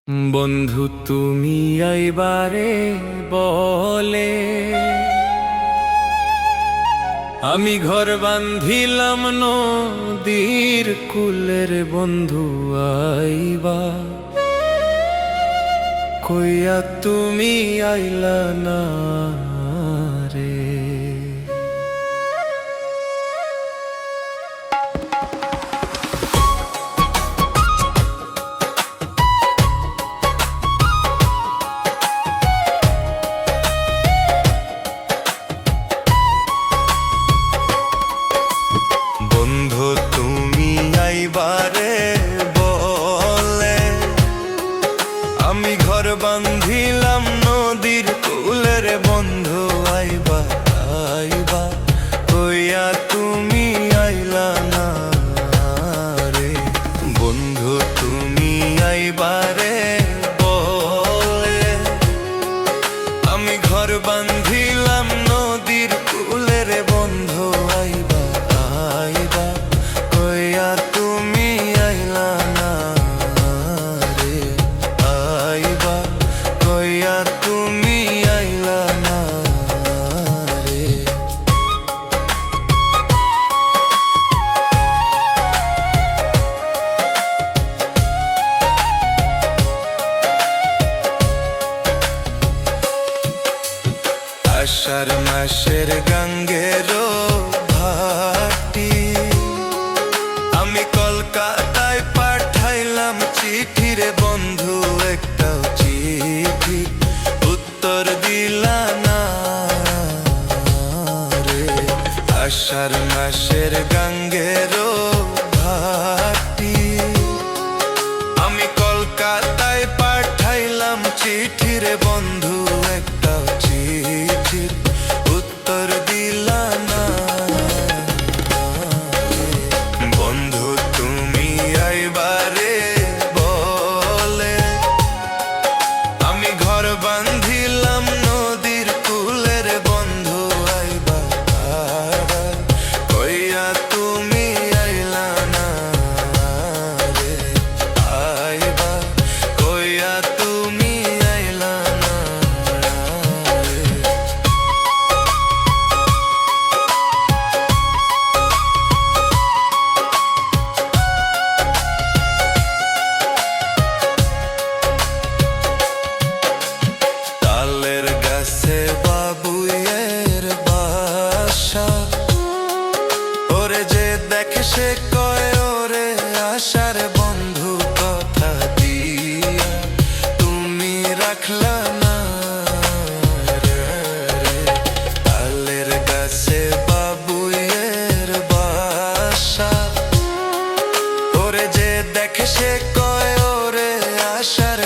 বন্ধু তুমি আইবারে বলে আমি ঘর বান্ধিলাম নদীর কুলের বন্ধু আইবা কইয়া তুমি আইলা না রে। বন্ধু তুমি আইবারে বলে আমি ঘর বান্ধিলাম নদীর কুলের বন্ধু আইবা আইবা কইয়া তুমি আইলা না রে। বন্ধু তুমি আইবারে বলে আমি ঘর বান্ধিলাম নদীর কুলের বন্ধু আইবা আইবা কইয়া তুমি আইলা না রে। আইবা কইয়া তুমি আইলা না রে। আষাঢ় মাসের গাঙ্গের ভাটি আমি কলকাতায় পাঠাইলাম চিঠি রে বন্ধু একটাও চিঠি উত্তর দিলা না রে। আষাঢ় মাসের গাঙ্গের ভাটি আমি কলকাতায় পাঠাইলাম চিঠি রে বন্ধু একটাও চিঠি উত্তর দিলা না। বন্ধু তুমি আইবারে বলে আমি ঘর বান্ধিলাম নদীর কুলের বন্ধু আইবা কইয়া তুমি আইলা না রে। আইবা কইয়া তুমি আইলা না রে। তালের গাছে বাবুয়ের বাসা ওরে যে দেখে সে কয় ওরে আশার বন্ধু কথা দিয়া তুমি রাখলা না রে। তালের গাছে বাবুয়ের বাসা ওরে যে দেখে সে কয় ওরে আশার